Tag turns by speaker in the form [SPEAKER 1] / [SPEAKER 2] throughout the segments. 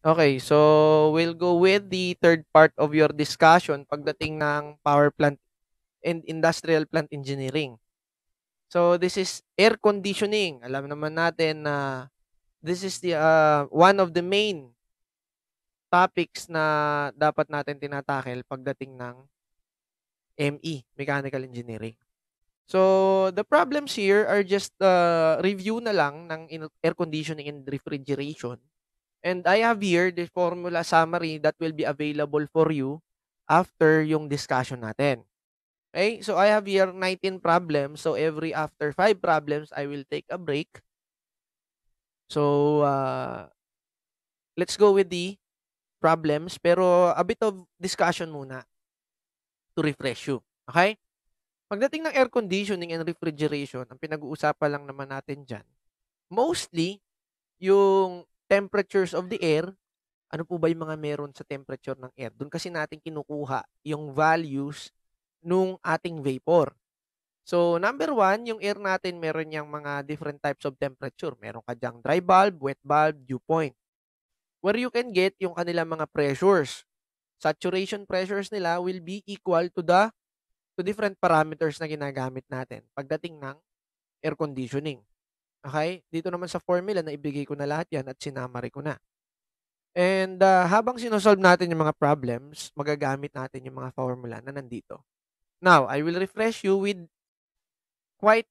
[SPEAKER 1] Okay, so we'll go with the third part of your discussion pagdating ng power plant and industrial plant engineering. So this is air conditioning. Alam naman natin na this is the one of the main topics na dapat natin tinatakel pagdating ng ME, mechanical engineering. So the problems here are just review na lang ng air conditioning and refrigeration. And I have here the formula summary that will be available for you after yung discussion natin. Okay? So I have here 19 problems. So every after 5 problems, I will take a break. So let's go with the problems. Pero a bit of discussion muna to refresh you. Okay? Pagdating ng air conditioning and refrigeration, ang pinag-uusapan lang naman natin dyan, mostly, yung temperatures of the air, ano po ba yung mga meron sa temperature ng air? Doon kasi natin kinukuha yung values nung ating vapor. So, number one, yung air natin meron niyang mga different types of temperature. Meron ka diyang dry bulb, wet bulb, dew point. Where you can get yung kanilang mga pressures. Saturation pressures nila will be equal to different parameters na ginagamit natin pagdating ng air conditioning. Okay? Dito naman sa formula na ibigay ko na lahat yan at sinamary ko na. And habang sinosolve natin yung mga problems, magagamit natin yung mga formula na nandito. Now, I will refresh you with quite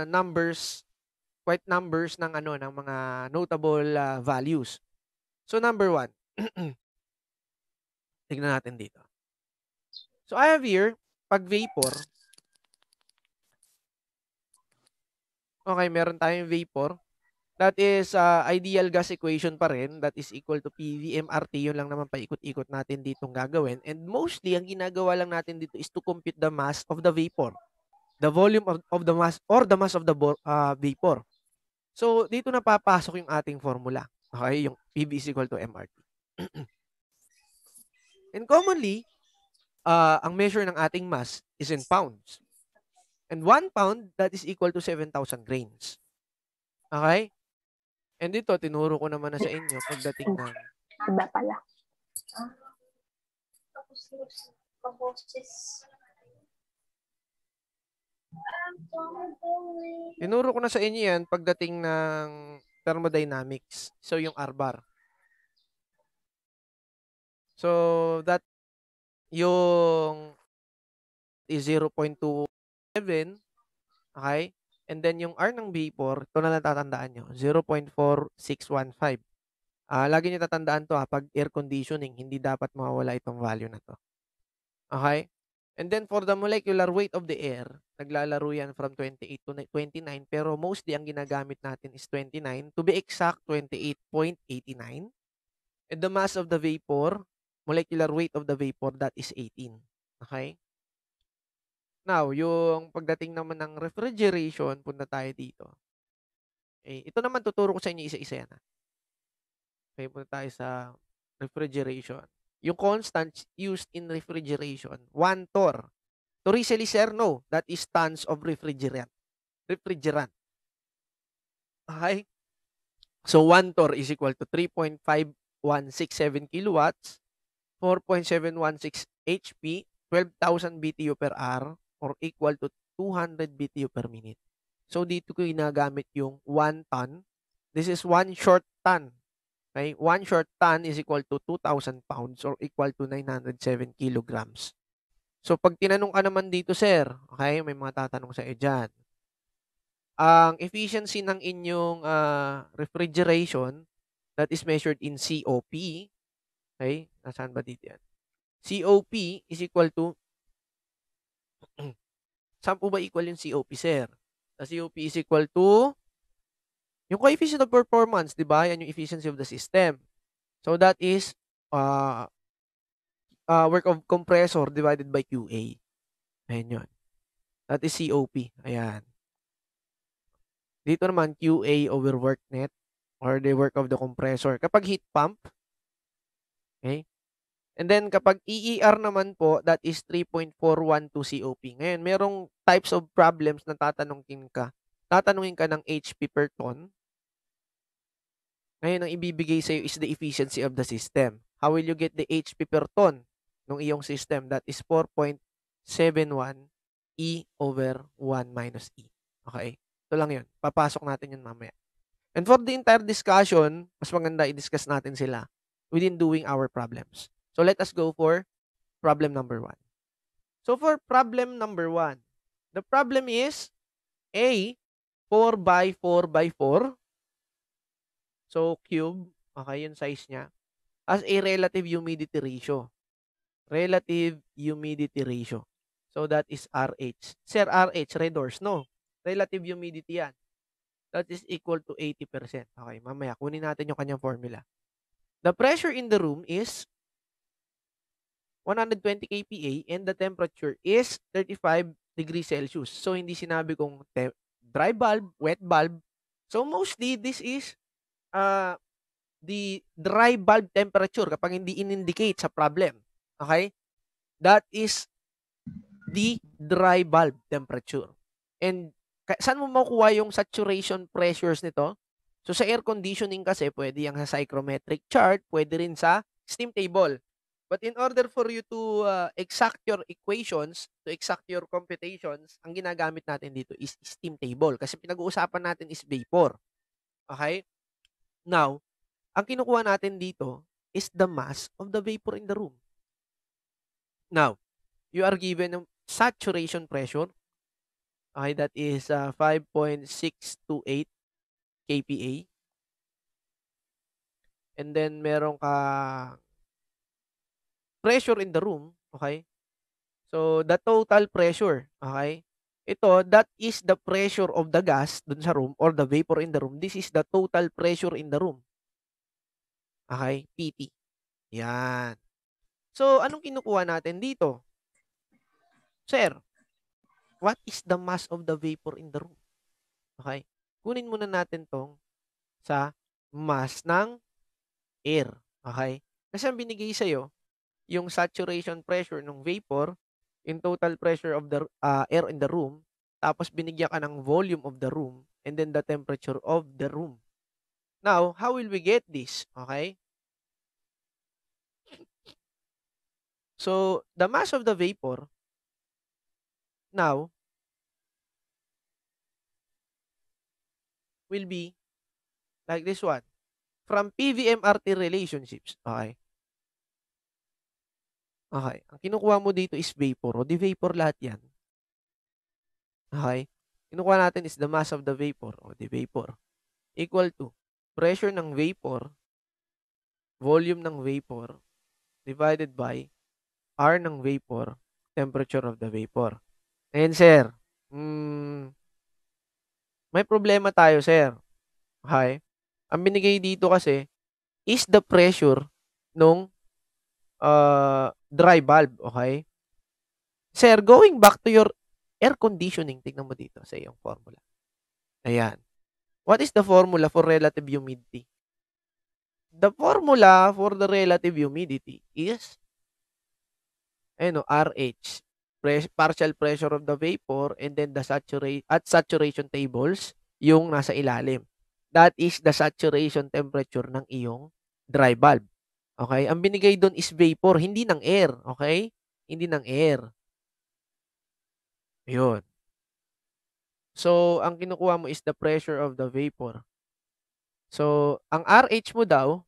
[SPEAKER 1] numbers, quite numbers ng ano ng mga notable values. So number one, tignan natin dito. So I have here, pag vapor, okay, meron tayong vapor. That is ideal gas equation pa rin. That is equal to PV Yun lang naman paikot-ikot natin ditong gagawin. And mostly, ang ginagawa lang natin dito is to compute the mass of the vapor. The volume of the mass or the mass of the vapor. So, dito na papasok yung ating formula. Okay? Yung PV is equal to MRT. And commonly, ang measure ng ating mass is in pounds. And 1 pound, that is equal to 7,000 grains. Okay? And dito, tinuro ko naman na sa inyo pagdating ng
[SPEAKER 2] Iba pala.
[SPEAKER 1] tinuro ko na sa inyo yan pagdating ng thermodynamics. So, yung R-bar. So, that yung is 0.27. Okay? And then, yung R ng vapor, ito na lang tatandaan nyo, 0.4615. Lagi nyo tatandaan to pag air conditioning, hindi dapat mawawala itong value na to. Okay? And then for the molecular weight of the air, naglalaro yan from 28 to 29, pero mostly ang ginagamit natin is 29. To be exact, 28.89. And the mass of the vapor, molecular weight of the vapor, that is 18. Okay? Now, yung pagdating naman ng refrigeration, punta tayo dito. Okay, ito naman tuturo ko sa inyo isa-isa yan. Okay, punta tayo sa refrigeration. Yung constants used in refrigeration, 1 torr. Torricelli, sir, no. That is tons of refrigerant. Okay? So, 1 torr is equal to 3.5167 kilowatts, 4.716 HP, 12,000 BTU per hour, or equal to 200 BTU per minute. So, dito ko ginagamit yung 1 ton. This is 1 short ton. Okay? 1 short ton is equal to 2,000 pounds or equal to 907 kilograms. So, pag tinanong ka naman dito, sir, okay, may mga tatanong sa iyo dyan. Ang efficiency ng inyong refrigeration, that is measured in COP. Okay? Nasaan ba dito yan? COP is equal to, saan po ba equal yung COP, sir? The COP is equal to, yung coefficient of performance, di ba? Yan yung efficiency of the system. So, that is work of compressor divided by QA. Ayan yun. That is COP. Ayan. Dito naman, QA over work net or the work of the compressor. Kapag heat pump, okay? And then, kapag EER naman po, that is 3.412 COP. Ngayon, merong types of problems na tatanungin ka ng HP per ton. Ngayon, ang ibibigay sa'yo is the efficiency of the system. How will you get the HP per ton ng iyong system? That is 4.71 E over 1 minus E. Okay? Ito lang yun. Papasok natin yun mamaya. And for the entire discussion, mas maganda i-discuss natin sila within doing our problems. So let us go for problem number 1. So for problem number 1, the problem is A, 4 by 4 by 4. So cube, okay, yung size niya, as a relative humidity ratio. Relative humidity ratio. So that is RH. Sir, RH, red doors? No. Relative humidity yan. That is equal to 80%. Okay, mamaya, kunin natin yung kanyang formula. The pressure in the room is 120 kPa and the temperature is 35 degrees Celsius. So, hindi sinabi kung dry bulb, wet bulb. So, mostly, this is the dry bulb temperature kapag hindi in-indicate sa problem. Okay? That is the dry bulb temperature. And saan mo makuha yung saturation pressures nito? So, sa air conditioning kasi, pwede yung sa psychrometric chart, pwede rin sa steam table. But in order for you to exact your equations, to exact your computations, ang ginagamit natin dito is steam table. Kasi pinag-uusapan natin is vapor. Okay? Now, ang kinukuha natin dito is the mass of the vapor in the room. Now, you are given ng saturation pressure. Okay, that is 5.628 kPa. And then, meron ka pressure in the room. Okay? So, the total pressure. Okay? Ito, that is the pressure of the gas dun sa room or the vapor in the room. This is the total pressure in the room. Okay? PT. Yan. So, anong kinukuha natin dito? Sir, what is the mass of the vapor in the room? Okay? Kunin muna natin tong sa mass ng air. Okay? Kasi ang binigay sa'yo, yung saturation pressure ng vapor, yung total pressure of the air in the room, tapos binigyan ka ng volume of the room, and then the temperature of the room. Now, how will we get this? Okay? So, the mass of the vapor, now, will be like this one. From PVMRT relationships. Okay? Okay. Ang kinukuha mo dito is vapor. O di vapor lahat yan. Okay? Kinukuha natin is the mass of the vapor. O di vapor. Equal to pressure ng vapor, volume ng vapor, divided by R ng vapor, temperature of the vapor. Ayan, sir. May problema tayo, sir. Okay? Ang binigay dito kasi is the pressure nung dry bulb. Okay? Sir, going back to your air conditioning, tignan mo dito sa iyong formula. Ayan. What is the formula for relative humidity? The formula for the relative humidity is RH, partial pressure of the vapor, and then the saturation tables, yung nasa ilalim. That is the saturation temperature ng iyong dry bulb. Okay? Ang binigay doon is vapor, hindi ng air. Okay? Hindi ng air. Yun. So, ang kinukuha mo is the pressure of the vapor. So, ang RH mo daw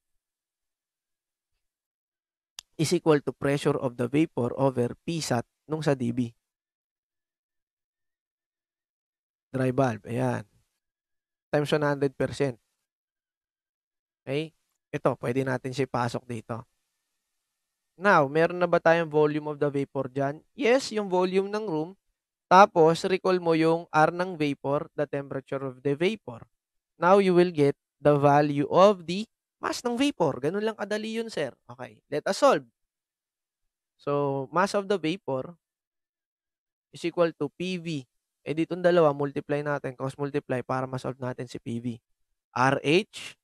[SPEAKER 1] is equal to pressure of the vapor over PSAT nung sa dB. Dry bulb. Ayan. Times 100%. Okay? Ito, pwede natin siya ipasok dito. Now, meron na ba tayong volume of the vapor dyan? Yes, yung volume ng room. Tapos, recall mo yung R ng vapor, the temperature of the vapor. Now, you will get the value of the mass ng vapor. Ganun lang kadali yun, sir. Okay, let us solve. So, mass of the vapor is equal to PV. Eh, ditong dalawa, multiply natin, cross multiply para ma-solve natin si PV. RH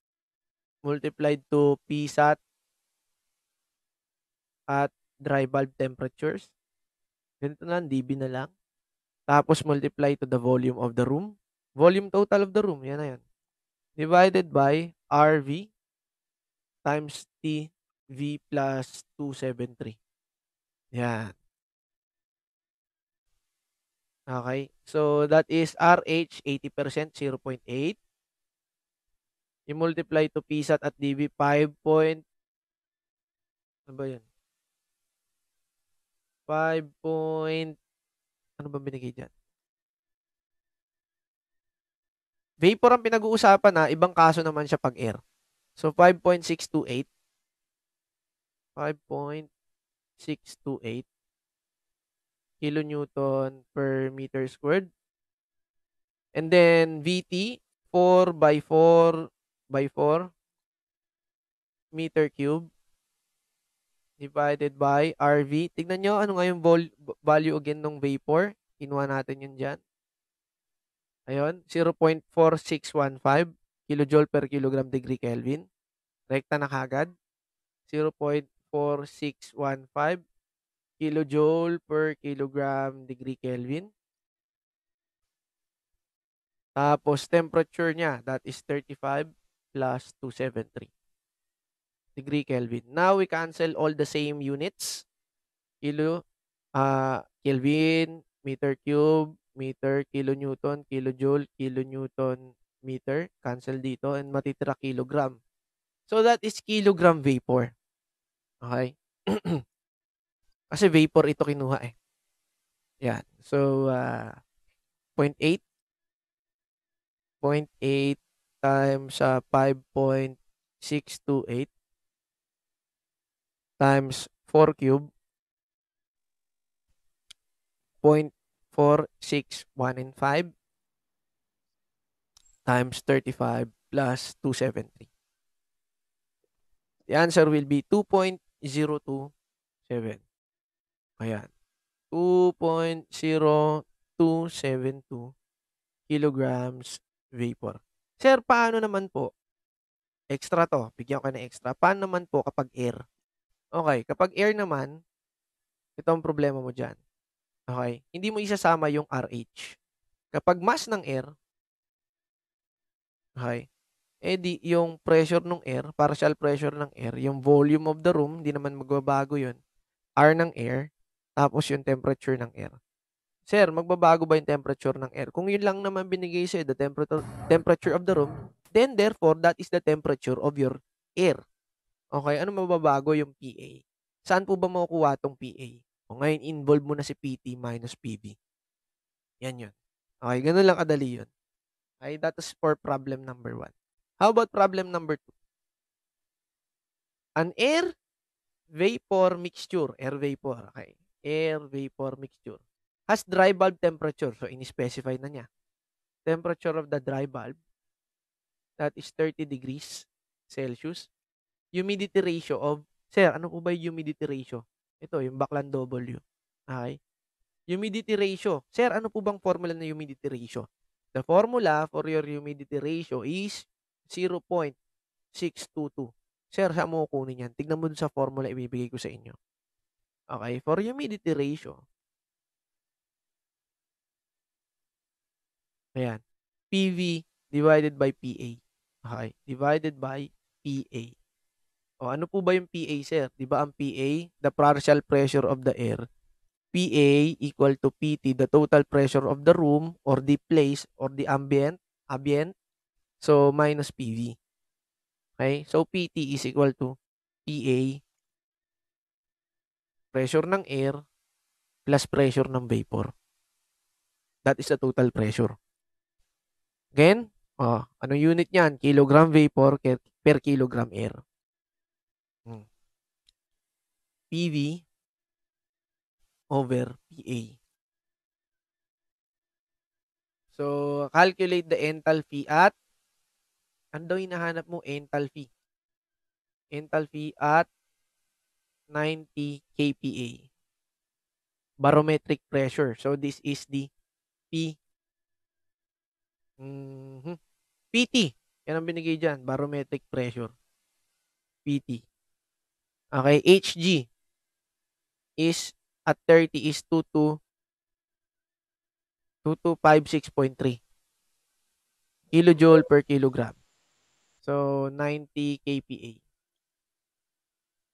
[SPEAKER 1] multiplied to PSAT at dry bulb temperatures. Ganito na, dB na lang. Tapos multiply to the volume of the room. Volume total of the room, yan na yan. Divided by RV, times T V plus 273. Yan. Okay. So, that is RH 80%, 0.8. You multiply to PSAT at DV 5 point, ano ba yun? 5 point, ano ba binigay dyan? Vapor ang pinag-uusapan na, ibang kaso naman siya pag air. So, 5.628. 5.628 kilonewton per meter squared. And then, VT, 4 by 4 by 4 meter cube divided by RV. Tignan nyo, ano nga yung value again ng vapor? Kinuha natin yun dyan. Ayun, 0.4615 kilojoule per kilogram degree Kelvin. Rekta na kagad. 0.4615 kilojoule per kilogram degree Kelvin. Tapos, temperature niya, that is 35 plus 273 degree Kelvin. Now, we cancel all the same units. Kelvin, meter cube, meter, kilonewton, kilojoule, kilonewton, meter. Cancel dito and matitira kilogram. So, that is kilogram vapor. Okay? Kasi vapor ito kinuha eh. Yan. So, 0.8 times 5.628 times 4 cube 0.4615 times 35 plus 273. The answer will be 2.027. Ayan. 2.0272 kilograms vapor. Sir, paano naman po? Extra to. Bigyan ko ng extra. Paano naman po kapag air? Okay. Kapag air naman, ito ang problema mo dyan. Okay. Hindi mo isasama yung RH. Kapag mass ng air, okay, di yung pressure ng air, partial pressure ng air, yung volume of the room, hindi naman magbabago yun. R ng air, tapos yung temperature ng air. Sir, magbabago ba yung temperature ng air? Kung yun lang naman binigay sa'yo, the temperature of the room, then therefore, that is the temperature of your air. Okay, ano mababago yung PA? Saan po ba makukuha tong PA? O ngayon, involve mo na si PT minus PV. Yan yun. Okay, ganun lang kadali yun. Okay, that is for problem number 1. How about problem number 2? An air vapor mixture, air vapor, okay, air vapor mixture, has dry bulb temperature. So, in-specify na niya. Temperature of the dry bulb, that is 30 degrees Celsius. Humidity ratio of, sir, ano po ba yung humidity ratio? Ito, yung baklan W. Okay. Humidity ratio. Sir, ano po bang formula ng humidity ratio? The formula for your humidity ratio is 0.622. Sir, saan mo kukunin yan? Tignan mo dun sa formula ibibigay ko sa inyo. Okay, for humidity ratio, ayan, PV divided by PA. Okay, divided by PA. O, ano po ba yung PA, sir? Di ba ang PA, the partial pressure of the air, PA equal to PT, the total pressure of the room or the place or the ambient, so minus PV. Okay, so PT is equal to PA, pressure ng air, plus pressure ng vapor. That is the total pressure. Again, anong unit niyan? Kilogram vapor per kilogram air. PV over PA. So, calculate the enthalpy at, ano daw hinahanap mo? Enthalpy. Enthalpy at 90 kPa. Barometric pressure. So, this is the PT. Yan ang binigay dyan. Barometric pressure. PT. Okay. HG is at 30 is 2256.3 kilojoule per kilogram. So, 90 kPa.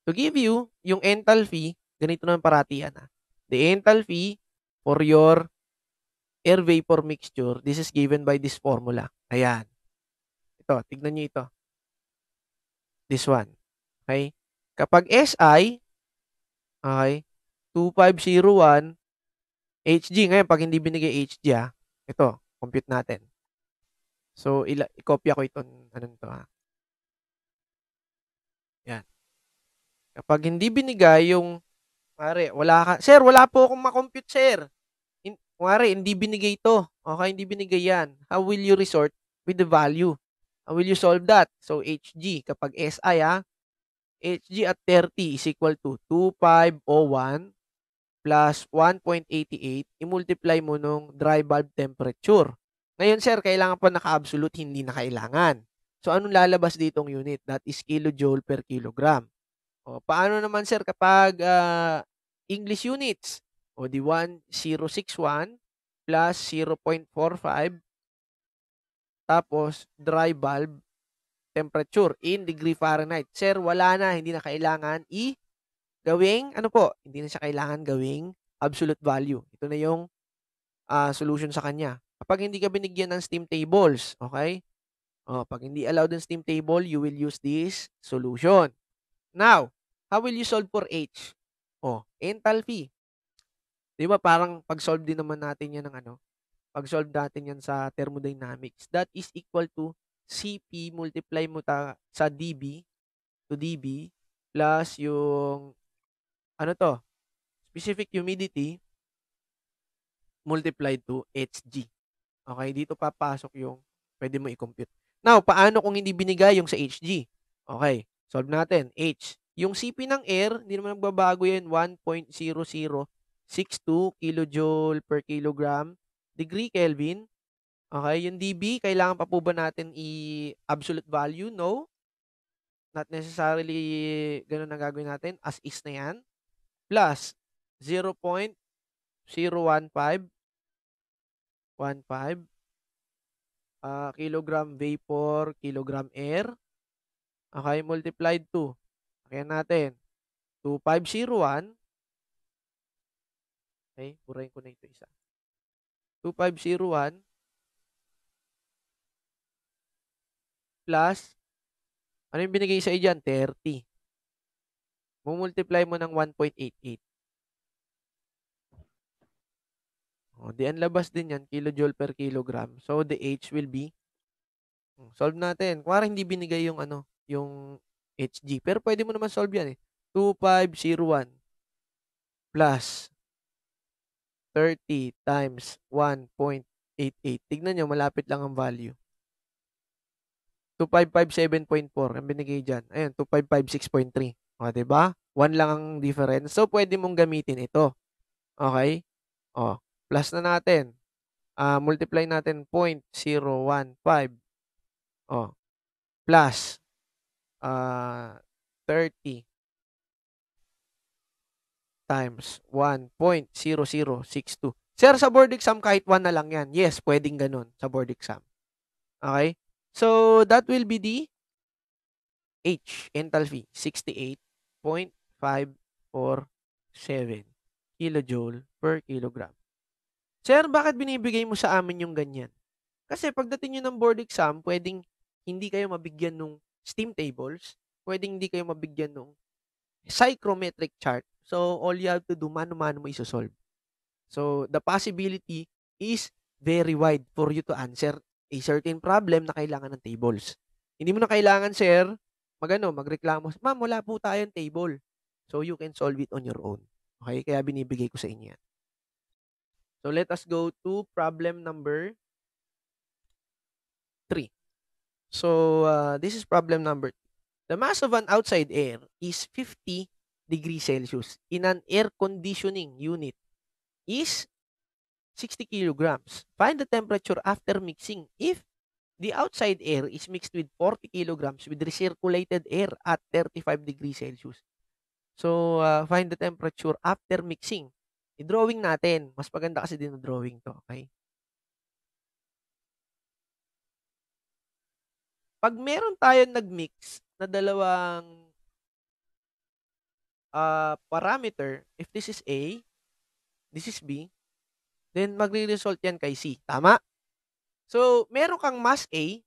[SPEAKER 1] To give you yung enthalpy, ganito naman parati yan. The enthalpy for your air vapor mixture, this is given by this formula. Ayan. Ito, tignan nyo ito. This one. Okay? Kapag SI, okay, 2501 HG. Ngayon, pag hindi binigay HG, ito, compute natin. So, i-copy ko itong, anong to, Yan. Kapag hindi binigay yung, sir, wala po akong makompute, sir. Kunwari, hindi binigay ito. Okay, hindi binigay yan. How will you resort with the value? How will you solve that? So, HG, kapag SI, HG at 30 is equal to 2501 plus 1.88, i-multiply mo nung dry bulb temperature. Ngayon, sir, kailangan pa naka-absolute, hindi na kailangan. So, anong lalabas ditong unit? That is kilojoule per kilogram. O, paano naman, sir, kapag English units? O, di 1061 plus 0.45 tapos dry bulb temperature in degree Fahrenheit. Sir, wala na, hindi na kailangan gawing, ano po, hindi na siya kailangan gawing absolute value. Ito na yung solution sa kanya. Kapag hindi ka binigyan ng steam tables, okay? Pag hindi allowed ng steam table, you will use this solution. Now, how will you solve for H? Enthalpy. Di ba parang pag-solve din naman natin yan ng pag-solve natin yan sa thermodynamics. That is equal to CP multiply mo sa dB to dB plus yung specific humidity multiplied to Hg. Okay, dito papasok yung pwede mo i-compute. Now, paano kung hindi binigay yung sa Hg? Okay, solve natin. H. Yung CP ng air, hindi naman nagbabago yan, 1.0062 kilojoule per kilogram degree Kelvin. Okay, yung dB, kailangan pa po ba natin i-absolute value? No. Not necessarily ganun ang gagawin natin. As is na yan. Plus 0.015 kilogram vapor, kilogram air. Okay, multiplied to. Kaya natin. 2501. Okay, burahin ko na ito isa. 2501 plus, ano yung binigay sa dyan? 30. Mumultiply mo ng 1.88. Di ang labas din yan, kilojoule per kilogram. So, the H will be, solve natin. Kung hindi binigay yung yung Hg. Pero pwede mo naman solve yan 2501 plus 30 times 1.88. Tignan nyo, malapit lang ang value. 2557.4 ang binigay dyan. Ayun, 2556.3. Diba? 1 lang ang difference. So, pwede mong gamitin ito. Okay? Plus na natin. Multiply natin 0.015. Plus 30 times 1.0062. Sir, sa board exam, kahit 1 na lang yan. Yes, pwedeng ganun sa board exam. Okay? So, that will be the H, enthalpy, 68.547 kilojoule per kilogram. Sir, bakit binibigay mo sa amin yung ganyan? Kasi pagdating nyo ng board exam, pwedeng hindi kayo mabigyan ng steam tables, pwedeng hindi kayo mabigyan ng psychrometric chart. So, all you have to do, mano-mano mo isosolve. So, the possibility is very wide for you to answer a certain problem na kailangan ng tables. Hindi mo na kailangan, sir, magreklamo. Ma'am, wala po tayong table. So, you can solve it on your own. Okay? Kaya binibigay ko sa inyo yan. So, let us go to problem number 3. So, this is problem number 3. The mass of an outside air is 50 degrees Celsius in an air conditioning unit is 60 kilograms. Find the temperature after mixing if the outside air is mixed with 40 kilograms with recirculated air at 35 degrees Celsius. So, find the temperature after mixing. I-drawing natin. Mas maganda kasi din drawing to. Okay? Pag meron tayong nag-mix na dalawang parameter, if this is A, this is B, then magre-result yan kay C. Tama? So, meron kang mass A,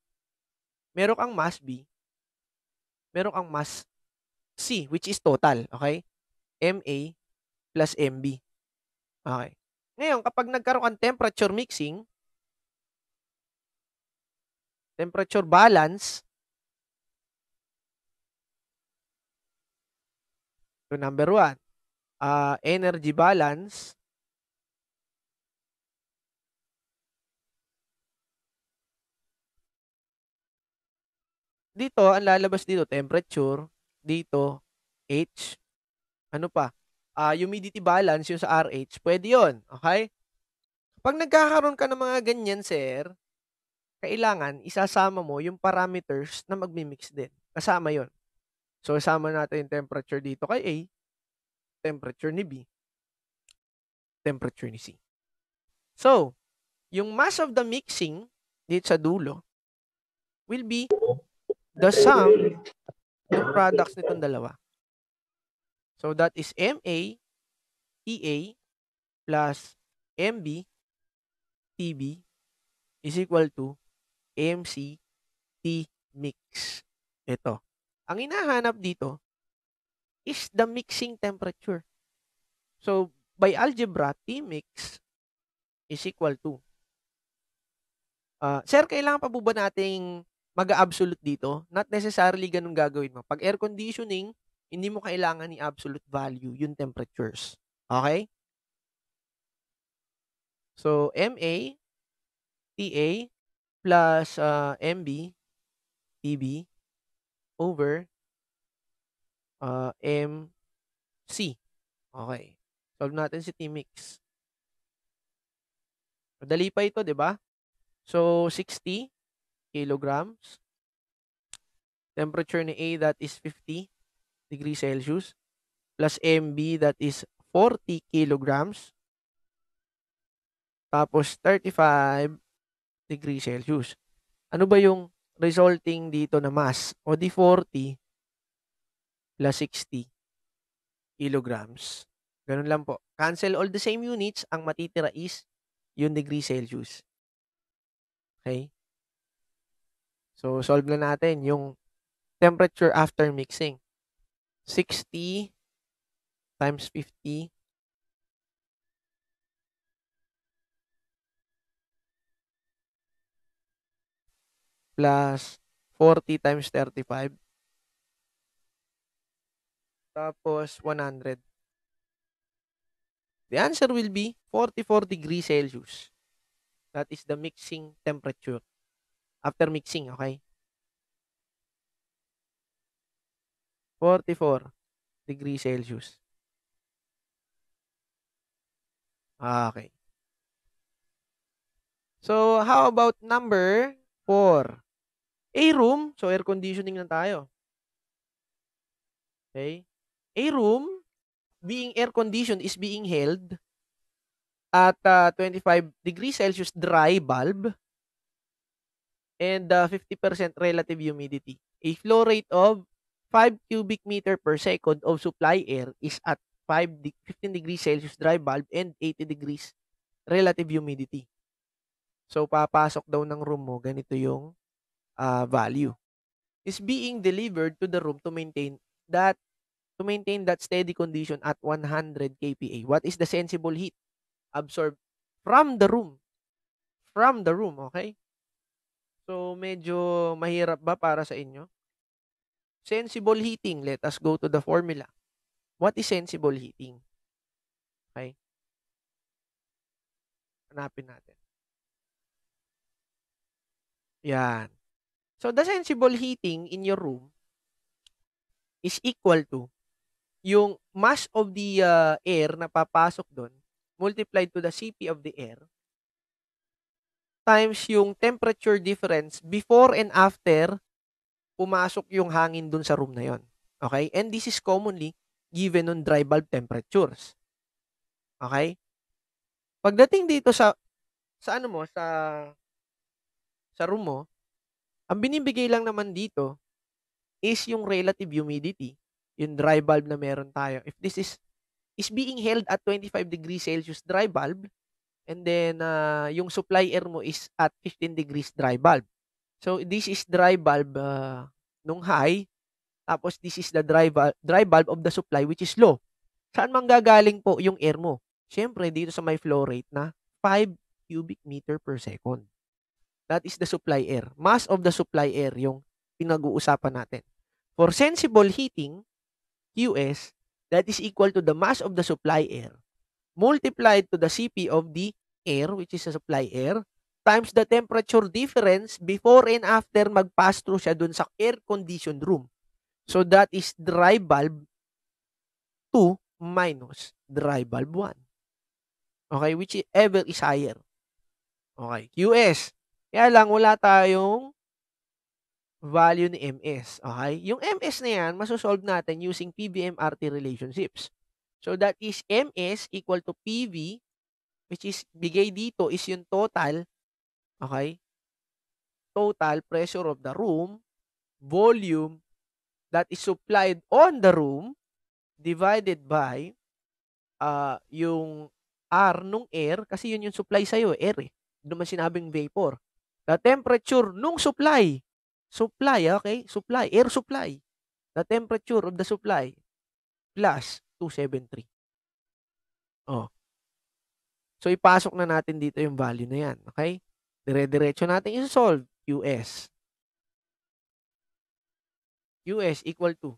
[SPEAKER 1] meron kang mass B, meron kang mass C, which is total. Okay? MA plus MB. Okay. Ngayon, kapag nagkaroon kang temperature mixing, temperature balance, so number 1, energy balance, dito, ang lalabas dito, temperature, dito, H, ano pa, humidity balance, yung sa RH, pwede yun. Okay? Pag nagkakaroon ka ng mga ganyan, sir, kailangan isasama mo yung parameters na magmi-mix din. Kasama yon. So, isama natin yung temperature dito kay A, temperature ni B, temperature ni C. So, yung mass of the mixing dito sa dulo will be the sum ng products nitong dalawa. So, that is MA, TA plus MB, TB is equal to MC, T mix. Ito. Ang hinahanap dito is the mixing temperature. So, by algebra, T mix is equal to. Sir, kailangan pa po ba nating mag-absolute dito? Not necessarily ganun gagawin mo. Pag air conditioning, hindi mo kailangan ni absolute value yung temperatures. Okay? So, MA, TA plus MB, TB over MC. Okay. Solve natin si T-mix. Madali pa ito, di ba? So, 60 kilograms. Temperature ni A, that is 50 degrees Celsius. Plus MB, that is 40 kilograms. Tapos, 35 degrees Celsius. Ano ba yung resulting dito na mass? O di 40 plus 60 kilograms. Ganun lang po. Cancel all the same units. Ang matitira is yung degree Celsius. Okay? So, solve na natin yung temperature after mixing. 60 times 50 plus 40 times 35 tapos 100. The answer will be 44 degrees Celsius. That is the mixing temperature after mixing, okay? 44 degrees Celsius. Okay. So, how about number 4? A room. So, air conditioning na tayo. Okay? A room being air conditioned is being held at 25 degrees Celsius dry bulb and 50% relative humidity. A flow rate of 5 cubic meter per second of supply air is at 15 degrees Celsius dry bulb and 80 degrees relative humidity. So, papasok daw ng room mo, ganito yung value. Is being delivered to the room to maintain that steady condition at 100 kPa. What is the sensible heat absorbed from the room? From the room, okay? So, medyo mahirap ba para sa inyo? Sensible heating. Let us go to the formula. What is sensible heating? Okay? Hanapin natin. Yan. So, the sensible heating in your room is equal to yung mass of the air na papasok doon multiplied to the Cp of the air times yung temperature difference before and after pumasok yung hangin dun sa room na yon. Okay? And this is commonly given on dry bulb temperatures. Okay? Pagdating dito sa ano mo, sa room mo, ang binibigay lang naman dito is yung relative humidity yung dry bulb na meron tayo. If this is being held at 25 degrees Celsius dry bulb, and then yung supply air mo is at 15 degrees dry bulb. So this is dry bulb nung high, tapos this is the dry bulb of the supply which is low. Saan manggagaling po yung air mo? Siyempre dito sa may flow rate na 5 cubic meter per second. That is the supply air. Mass of the supply air yung pinag-uusapan natin. For sensible heating, QS, that is equal to the mass of the supply air multiplied to the CP of the air, which is the supply air, times the temperature difference before and after mag-pass through siya dun sa air-conditioned room. So that is dry bulb 2 minus dry bulb 1. Okay, whichever is higher. Okay, QS. Kaya lang wala tayong value ni MS. Okay? Yung MS na yan, masosolve natin using PV-MRT relationships. So that is MS equal to PV, which is bigay dito is yung total, okay? Total pressure of the room, volume that is supplied on the room divided by yung R nung air, kasi yun yung supply sa'yo, air eh. Doon man sinabing vapor. The temperature nung supply, okay? Supply, air supply. The temperature of the supply plus 273. Oh. So, ipasok na natin dito yung value na yan. Okay? Dire-diretso natin i-solve. QS. QS equal to.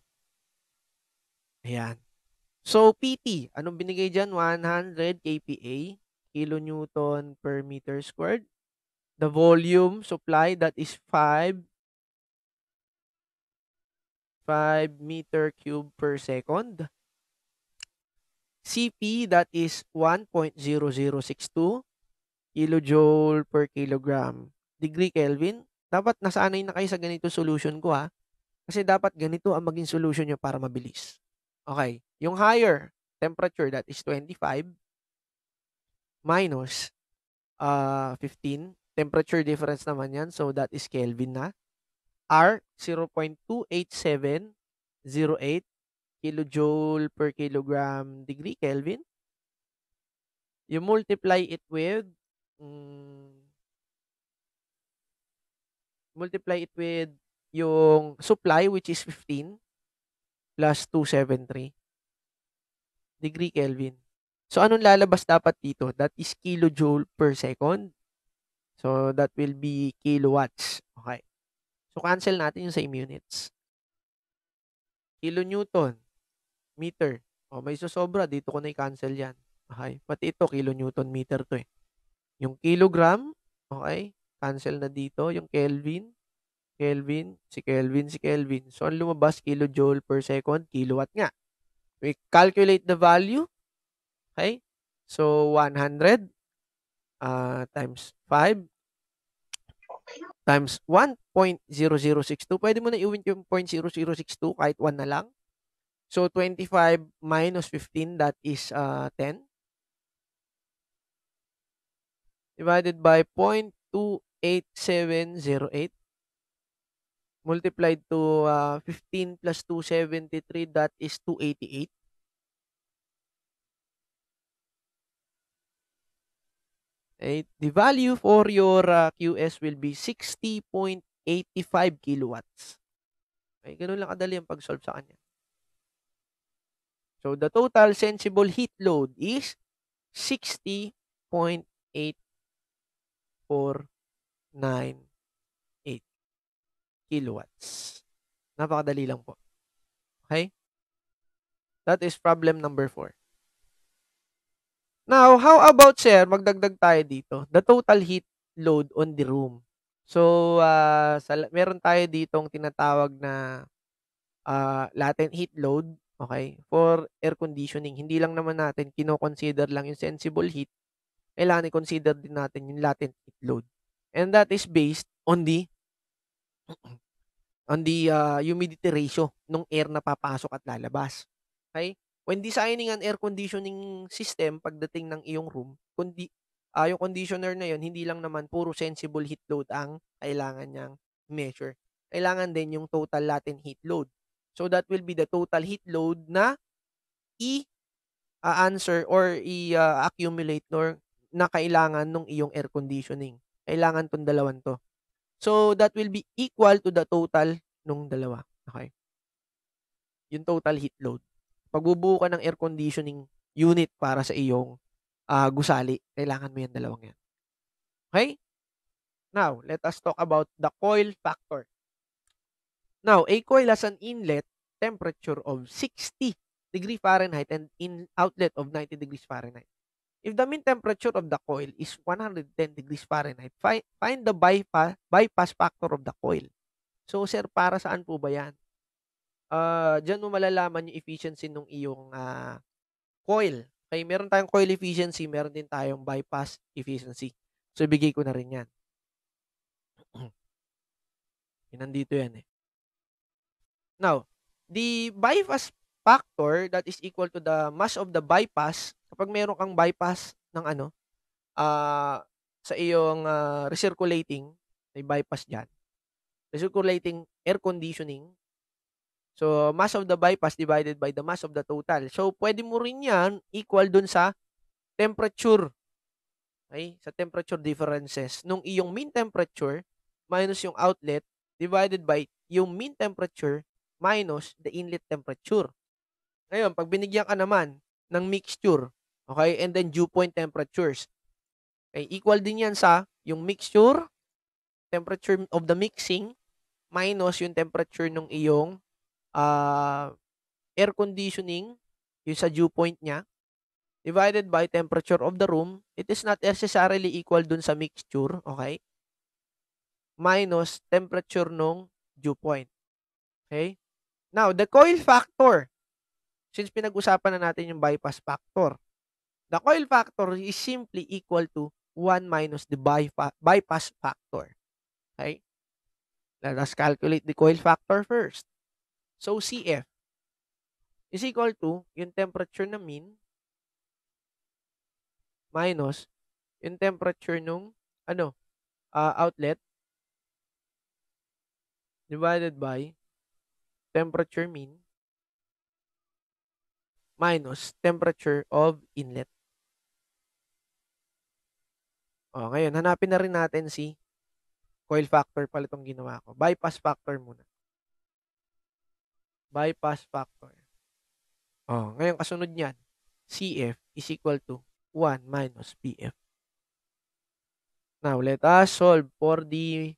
[SPEAKER 1] Ayan. So, PT. Anong binigay dyan? 100 kPa. Kilonewton per meter squared. The volume supply, that is 5 meter cube per second. CP, that is 1.0062 kilojoule per kilogram degree Kelvin. Dapat nasanay na kayo sa ganito solution ko ha. Kasi dapat ganito ang maging solution nyo para mabilis. Okay. Yung higher temperature, that is 25 minus 15. Temperature difference naman yan. So, that is Kelvin na. R, 0.28708 kilojoule per kilogram degree Kelvin. You multiply it with yung supply, which is 15 plus 273 degree Kelvin. So, anong lalabas dapat dito? That is kilojoule per second. So, that will be kilowatts. Okay. So, cancel natin yung same units. Kilonewton meter. O, may susobra. Dito ko na i-cancel yan. Okay. Pati ito, kilonewton meter to eh. Yung kilogram, okay. Cancel na dito. Yung Kelvin, si Kelvin. So, ang lumabas, kilojoule per second, kilowatt nga. We calculate the value. Okay. So, 100 times 5 times 1.0062. Pwede mo na i-win yung 0.0062 kahit 1 na lang. So, 25 minus 15, that is 10. Divided by 0.28708. Multiplied to 15 plus 273, that is 288. Okay. The value for your QS will be 60.85 kilowatts. Okay, ganun lang kadali ang pag-solve sa kanya. So, the total sensible heat load is 60.8498 kilowatts. Napakadali lang po. Okay? That is problem number 4. Now, how about, sir, magdagdag tayo dito, the total heat load on the room. So, meron tayo ditong tinatawag na latent heat load, okay, for air conditioning. Hindi lang naman natin kino-consider lang yung sensible heat. Kailangan i-consider din natin yung latent heat load. And that is based on the humidity ratio ng air na papasok at lalabas. Okay? When designing an air conditioning system pagdating ng iyong room, yung conditioner na yun, hindi lang naman puro sensible heat load ang kailangan niyang measure. Kailangan din yung total latent heat load. So, that will be the total heat load na answer or accumulate na kailangan nung iyong air conditioning. Kailangan 'tong dalawang 'to. So, that will be equal to the total nung dalawa. Okay? Yung total heat load. Pagbubuo ka ng air conditioning unit para sa iyong gusali, kailangan mo yan dalawang yan. Okay? Now, let us talk about the coil factor. Now, a coil has an inlet temperature of 60 degree Fahrenheit and in outlet of 90 degrees Fahrenheit. If the mean temperature of the coil is 110 degrees Fahrenheit, find the bypass factor of the coil. So, sir, para saan po ba yan? Diyan mo malalaman yung efficiency ng iyong coil. Okay, meron tayong coil efficiency, meron din tayong bypass efficiency. So, ibigay ko na rin yan. Nandito yan eh. Now, the bypass factor that is equal to the mass of the bypass, kapag meron kang bypass ng sa iyong recirculating, may bypass dyan, recirculating air conditioning, so mass of the bypass divided by the mass of the total. So, pwede mo rin yan equal dun sa temperature, okay? Sa temperature differences nung iyong mean temperature minus yung outlet divided by yung mean temperature minus the inlet temperature. Ngayon, pag binigyan ka naman ng mixture, okay, and then dew point temperatures, okay, equal din yan sa yung mixture, temperature of the mixing, minus yung temperature ng iyong air conditioning, yung sa dew point niya, divided by temperature of the room. It is not necessarily equal dun sa mixture, okay, minus temperature nung dew point. Okay? Now, the coil factor, since pinag-usapan na natin yung bypass factor, the coil factor is simply equal to 1 minus the bypass factor. Okay? Let us calculate the coil factor first. So, CF is equal to yung temperature na mean minus yung temperature nung outlet divided by temperature mean minus temperature of inlet. Ngayon, hanapin na rin natin si coil factor pala itong ginawa ko. Bypass factor muna. Bypass factor. Ngayon, kasunod niyan, CF is equal to 1 minus PF. Now, let us solve for the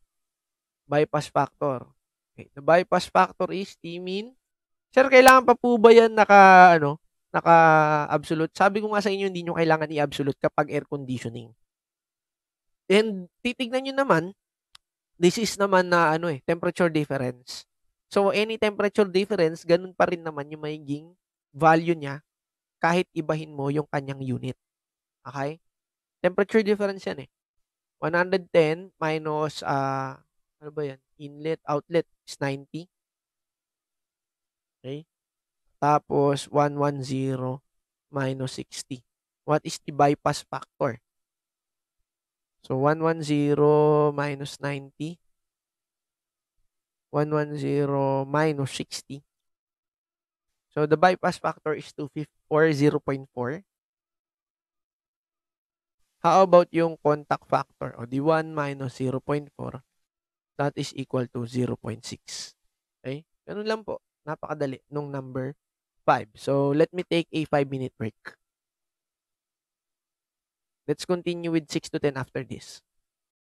[SPEAKER 1] bypass factor. Okay, the bypass factor is T mean. Sir, kailangan pa po ba yan naka-absolute? Sabi ko nga sa inyo, hindi nyo kailangan i-absolute kapag air conditioning. And titignan nyo naman, this is naman na temperature difference. So, any temperature difference, ganun pa rin naman yung magiging value niya kahit ibahin mo yung kanyang unit. Okay? Temperature difference yan eh. 110 minus, ano ba yan? Inlet, outlet is 90. Okay? Tapos, 110 minus 60. What is the bypass factor? So, 110 minus 90. 110 minus 60. So, the bypass factor is 250 or 0.4. How about yung contact factor? O, the 1 minus 0.4, that is equal to 0.6. Okay? Ganun lang po. Napakadali nung number 5. So, let me take a 5-minute break. Let's continue with 6 to 10 after this.